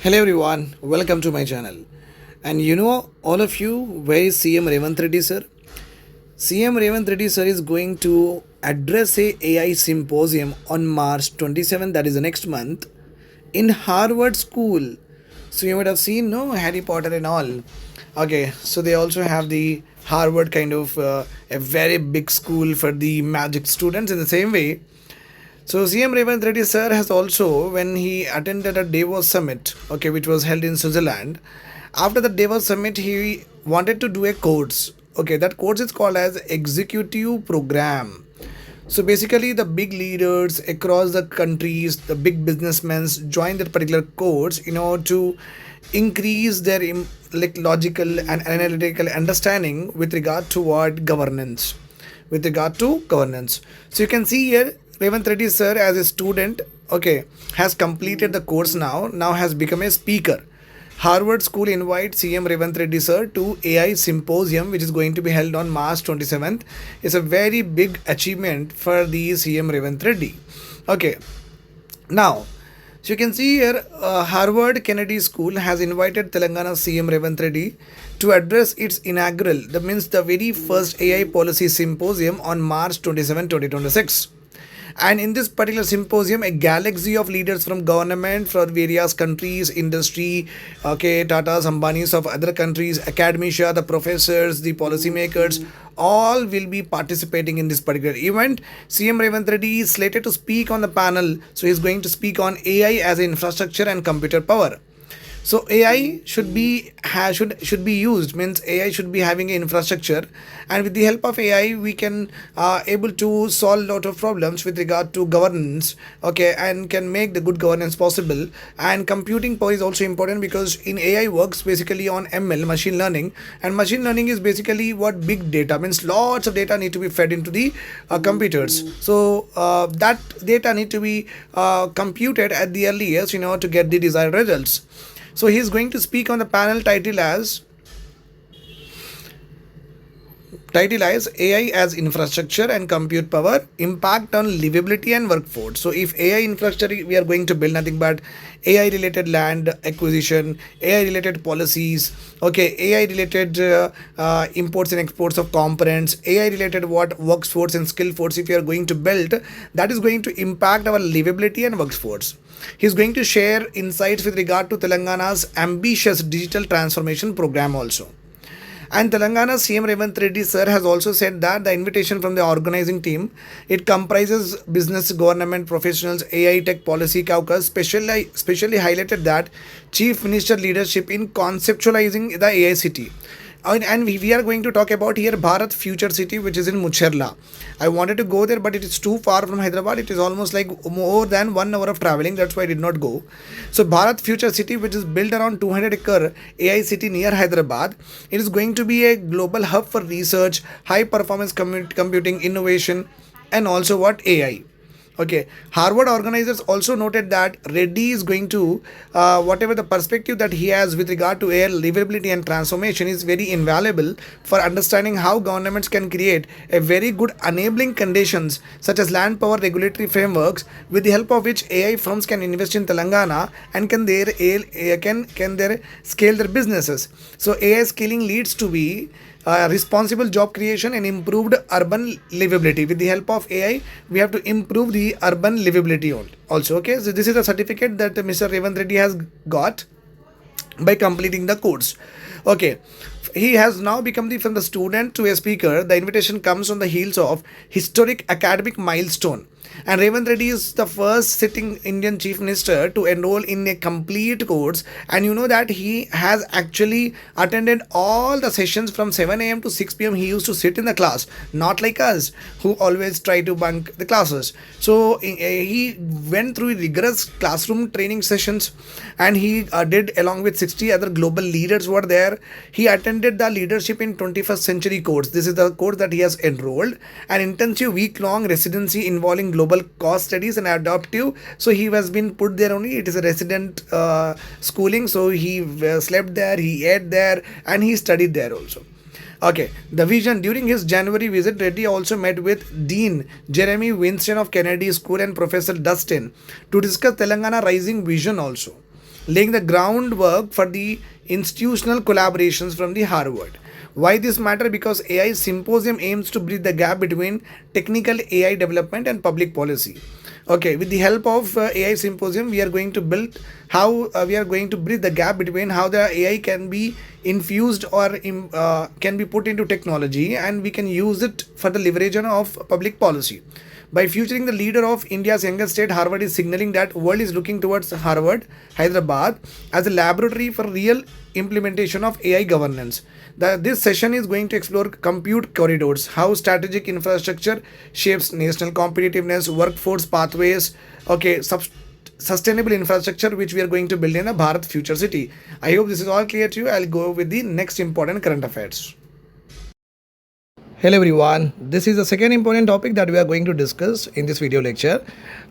Hello everyone, welcome to my channel. And all of you, where is CM Revanth Reddy sir? CM Revanth Reddy sir is going to address a AI symposium on March 27th, that is the next month, in Harvard School. So you might have seen, no, Harry Potter and all. Okay, so they also have the Harvard kind of a very big school for the magic students in the same way. So CM Revanth Reddy sir has also, when he attended a Davos summit, okay, which was held in Switzerland, after the Davos summit, he wanted to do a course. Okay, that course is called as Executive Program. So basically, the big leaders across the countries, the big businessmen join that particular course in order to increase their like logical and analytical understanding with regard to what governance. With regard to governance, so you can see here Revanth Reddy sir as a student, okay, has completed the course now has become a speaker. Harvard School invites CM Revanth Reddy sir to AI symposium, which is going to be held on March 27th. It's a very big achievement for the CM Revanth Reddy. Okay, now, so you can see here, Harvard Kennedy School has invited Telangana CM Revanth Reddy to address its inaugural, that means the very first AI policy symposium on March 27, 2026. And in this particular symposium, a galaxy of leaders from government, from various countries, industry, okay, Tata's, Ambani's of other countries, academia, the professors, the policymakers, all will be participating in this particular event. CM Revanth Reddy is slated to speak on the panel. So he's going to speak on AI as infrastructure and computer power. So AI should be used, means AI should be having an infrastructure, and with the help of AI we can able to solve a lot of problems with regard to governance, okay, and can make the good governance possible. And computing power is also important because in AI works basically on ML, machine learning, and machine learning is basically what big data means. Lots of data need to be fed into the computers. So that data need to be computed at the earliest in order to get the desired results. So he is going to speak on the panel title as AI as infrastructure and compute power, impact on livability and workforce. So if AI infrastructure, we are going to build nothing but AI related land acquisition, AI related policies, okay, AI related imports and exports of components, AI related what workforce and skill force, if you are going to build, that is going to impact our livability and workforce. He's going to share insights with regard to Telangana's ambitious digital transformation program also. And Telangana CM Revanth Reddy sir has also said that the invitation from the organizing team, it comprises business, government professionals, AI tech policy caucus, specially highlighted that chief minister leadership in conceptualizing the AI city. And we are going to talk about here Bharat Future City, which is in Mucherla. I wanted to go there, but it is too far from Hyderabad. It is almost like more than 1 hour of traveling. That's why I did not go. So Bharat Future City, which is built around 200-acre AI city near Hyderabad, it is going to be a global hub for research, high performance computing, innovation, and also what AI. Okay, Harvard organizers also noted that Reddy is going to, whatever the perspective that he has with regard to air livability and transformation is very invaluable for understanding how governments can create a very good enabling conditions such as land power regulatory frameworks, with the help of which AI firms can invest in Telangana and can their scale their businesses. So AI scaling leads to be responsible job creation and improved urban livability. With the help of AI, we have to improve the urban livability also. Okay, so this is a certificate that Mr. Revanth Reddy has got by completing the course. Okay, he has now become from the student to a speaker. The invitation comes on the heels of historic academic milestone. And Revanth Reddy is the first sitting Indian Chief Minister to enroll in a complete course. And you know that he has actually attended all the sessions from 7 a.m. to 6 p.m. He used to sit in the class, not like us who always try to bunk the classes. So he went through rigorous classroom training sessions, and he did along with 60 other global leaders who were there. He attended the leadership in 21st century course. This is the course that he has enrolled, an intensive week-long residency involving global cost studies and adaptive. So he has been put there only. It is a resident schooling. So he slept there, he ate there, and he studied there also. Okay, the vision. During his January visit, Reddy also met with Dean Jeremy Winston of Kennedy School and Professor Dustin to discuss Telangana Rising Vision also. laying the groundwork for the institutional collaborations from the Harvard. Why this matter? Because AI symposium aims to bridge the gap between technical AI development and public policy. Okay, with the help of AI symposium, we are going to build how we are going to bridge the gap between how the AI can be infused or can be put into technology, and we can use it for the leverage of public policy. By featuring the leader of India's youngest state, Harvard is signaling that world is looking towards Harvard, Hyderabad, as a laboratory for real implementation of AI governance. This session is going to explore compute corridors, how strategic infrastructure shapes national competitiveness, workforce pathways, okay, sustainable infrastructure which we are going to build in a Bharat future city. I hope this is all clear to you. I'll go with the next important current affairs. Hello everyone, this is the second important topic that we are going to discuss in this video lecture.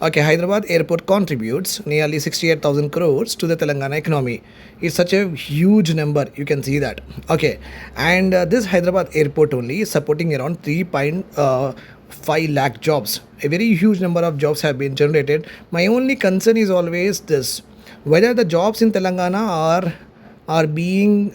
Okay, Hyderabad airport contributes nearly 68,000 crores to the Telangana economy. It's such a huge number, you can see that. Okay, and this Hyderabad airport only is supporting around 3.5 lakh jobs. A very huge number of jobs have been generated. My only concern is always this, whether the jobs in Telangana are being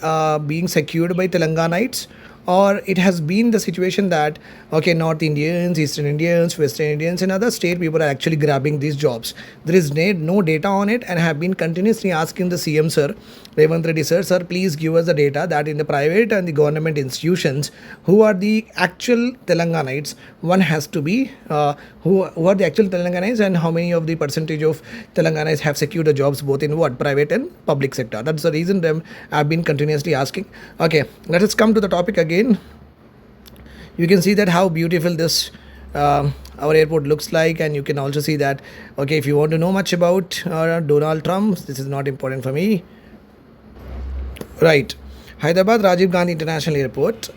secured by Telanganites, or it has been the situation that okay, North Indians, Eastern Indians, Western Indians and other state people are actually grabbing these jobs. There is no data on it, and have been continuously asking the CM sir, Revanth Reddy sir, please give us the data that in the private and the government institutions, who are the actual Telanganites, one has to be who are the actual Telanganites, and how many of the percentage of Telanganites have secured the jobs both in what private and public sector. That's the reason them have been continuously asking. Okay, let us come to the topic again. You can see that how beautiful this our airport looks like, and you can also see that okay, if you want to know much about Donald Trump, this is not important for me. Right, Hyderabad Rajiv Gandhi International Airport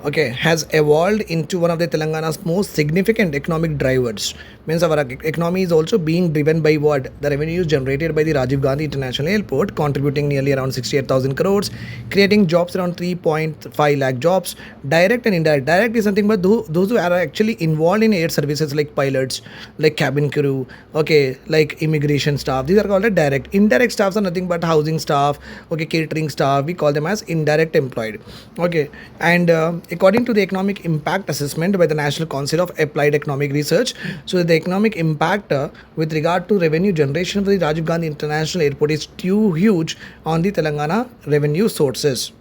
okay, has evolved into one of the Telangana's most significant economic drivers. Means our economy is also being driven by what? The revenues generated by the Rajiv Gandhi International Airport, contributing nearly around 68,000 crores, creating jobs around 3.5 lakh jobs, direct and indirect. Direct is something but those who are actually involved in air services like pilots, like cabin crew, okay, like immigration staff. These are called direct. Indirect staffs are nothing but housing staff, okay, catering staff. We call them as indirect employed. Okay, and according to the economic impact assessment by the National Council of Applied Economic Research, so the economic impact with regard to revenue generation for the Rajiv Gandhi International Airport is too huge on the Telangana revenue sources.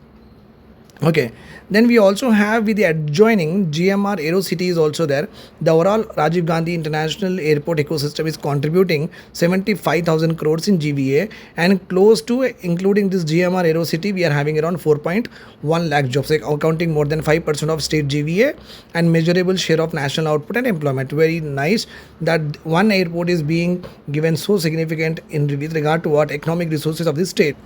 Okay, then we also have with the adjoining GMR Aerocity is also there. The overall Rajiv Gandhi International Airport ecosystem is contributing 75,000 crores in GVA, and close to including this GMR Aerocity, we are having around 4.1 lakh jobs, like accounting more than 5% of state GVA and measurable share of national output and employment. Very nice that one airport is being given so significant in with regard to what economic resources of the state.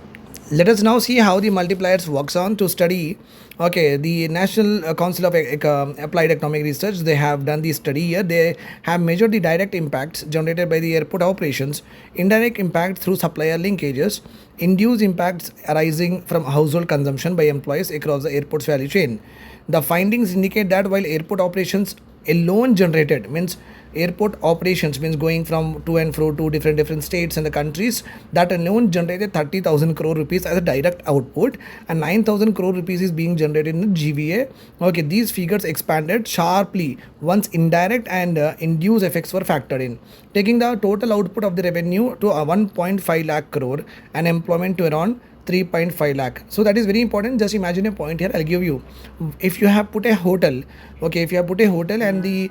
Let us now see how the multipliers works on to study. Okay, the National Council of Applied Economic Research, they have done the study here. They have measured the direct impacts generated by the airport operations, indirect impact through supplier linkages, induced impacts arising from household consumption by employees across the airport's value chain. The findings indicate that while airport operations alone generated, means airport operations means going from to and fro to different states and the countries, that alone generated 30,000 crore rupees as a direct output, and 9,000 crore rupees is being generated in the GVA. Okay, these figures expanded sharply once indirect and induced effects were factored in, taking the total output of the revenue to 1.5 lakh crore and employment to around 3.5 lakh. So that is very important. Just imagine a point here I'll give you. If you have put a hotel, okay, if you have put a hotel and the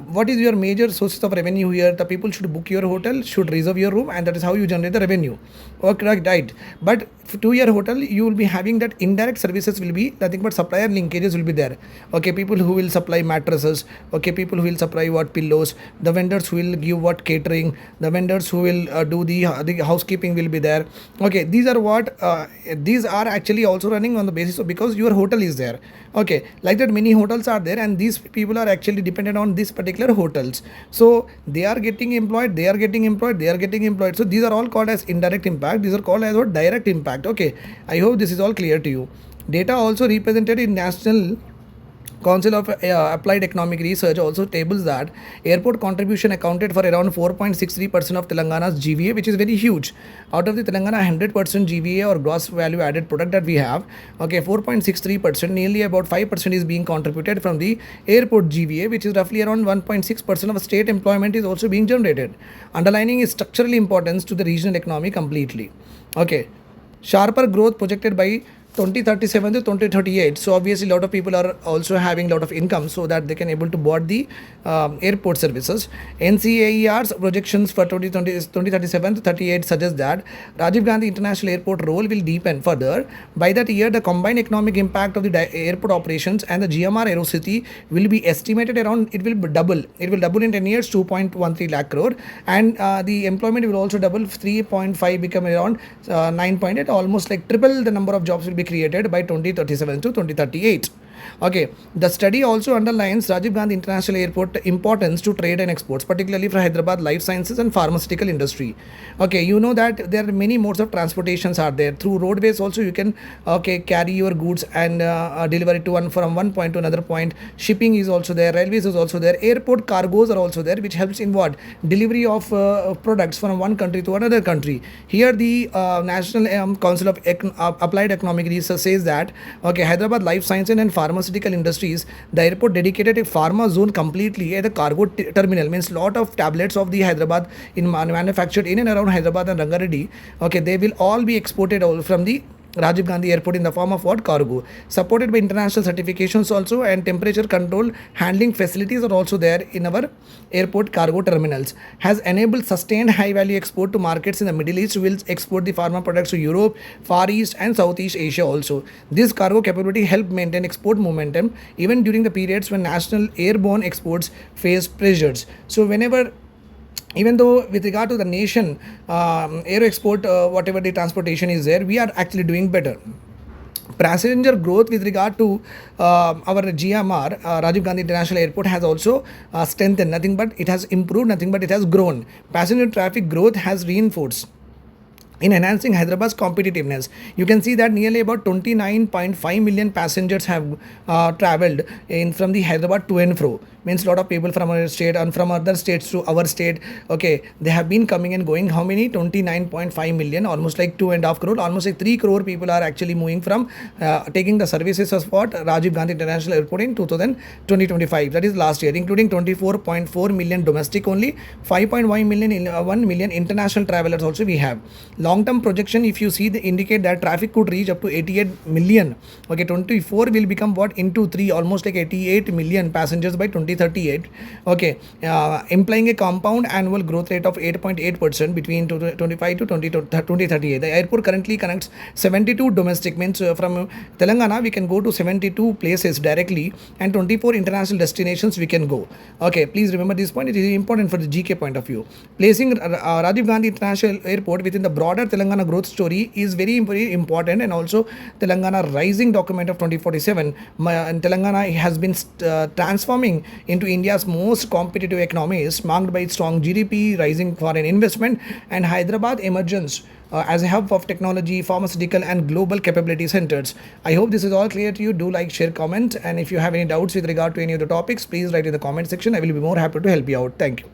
what is your major sources of revenue here? The people should book your hotel, should reserve your room, and that is how you generate the revenue. Okay, right. But to your hotel, you will be having that indirect services will be nothing but supplier linkages will be there. Okay, people who will supply mattresses, okay, people who will supply what pillows, the vendors who will give what catering, the vendors who will do the housekeeping will be there. Okay, these are what these are actually also running on the basis of because your hotel is there. Okay, like that many hotels are there, and these people are actually dependent on these particular hotels. So they are getting employed, they are getting employed, they are getting employed. So these are all called as indirect impact. These are called as what? Direct impact. Okay, I hope this is all clear to you. Data also represented in National Council of Applied Economic Research also tables that airport contribution accounted for around 4.63% of Telangana's GVA, which is very huge. Out of the Telangana 100% GVA or gross value added product that we have, okay, 4.63%, nearly about 5% is being contributed from the airport GVA, which is roughly around 1.6% of state employment is also being generated, underlining its structural importance to the regional economy completely. Okay, sharper growth projected by 2037 to 2038. So obviously a lot of people are also having a lot of income so that they can able to board the airport services. NCAER's projections for 2037 to 38 suggest that Rajiv Gandhi International Airport role will deepen further. By that year, the combined economic impact of the airport operations and the GMR Aerocity will be estimated around, it will double. It will double in 10 years, 2.13 lakh crore. And the employment will also double, 3.5 become around 9.8, almost like triple the number of jobs will be created by 2037 to 2038. Okay, the study also underlines Rajiv Gandhi International Airport importance to trade and exports, particularly for Hyderabad life sciences and pharmaceutical industry. Okay, you know that there are many modes of transportations are there. Through roadways also you can carry your goods and deliver it to from one point to another point. Shipping is also there, railways is also there, airport cargoes are also there, which helps in what? Delivery of products from one country to another country. Here the National Council of Applied Economic Research says that Hyderabad life sciences and pharmaceutical industries, the airport dedicated a pharma zone completely at the cargo terminal, means lot of tablets of the Hyderabad in manufactured in and around Hyderabad and Rangareddy, they will all be exported all from the Rajiv Gandhi Airport in the form of what? Cargo. Supported by international certifications also, and temperature control handling facilities are also there in our airport cargo terminals. Has enabled sustained high value export to markets in the Middle East. Will export the pharma products to Europe, Far East and Southeast Asia also. This cargo capability helped maintain export momentum even during the periods when national airborne exports faced pressures. So whenever, even though with regard to the nation air export, whatever the transportation is there, we are actually doing better. Passenger growth with regard to our GMR, Rajiv Gandhi International Airport, has also strengthened, nothing but it has improved, nothing but it has grown. Passenger traffic growth has reinforced in enhancing Hyderabad's competitiveness. You can see that nearly about 29.5 million passengers have travelled in from the Hyderabad to and fro. Means a lot of people from our state and from other states to our state, they have been coming and going. How many? 29.5 million, almost like 2.5 crore, almost like 3 crore people are actually moving from taking the services of what? Rajiv Gandhi International Airport in 2025, that is last year, including 24.4 million domestic only, 5.1 million 1 million international travelers also we have. Long-term projection, if you see, they indicate that traffic could reach up to 88 million. 24 will become what? Into 3, almost like 88 million passengers by 2038. Implying a compound annual growth rate of 8.8% between 2025 to 2038. The airport currently connects 72 domestic, means from Telangana we can go to 72 places directly, and 24 international destinations we can go. Please remember this point, it is important for the GK point of view. Placing Rajiv Gandhi International Airport within the broader Telangana growth story is very, very important, and also Telangana rising document of 2047. And Telangana has been transforming into India's most competitive economies, marked by strong GDP, rising foreign investment, and Hyderabad emergence as a hub of technology, pharmaceutical and global capability centers. I hope this is all clear to you. Do like, share, comment, and if you have any doubts with regard to any of the topics, please write in the comment section. I will be more happy to help you out. Thank you.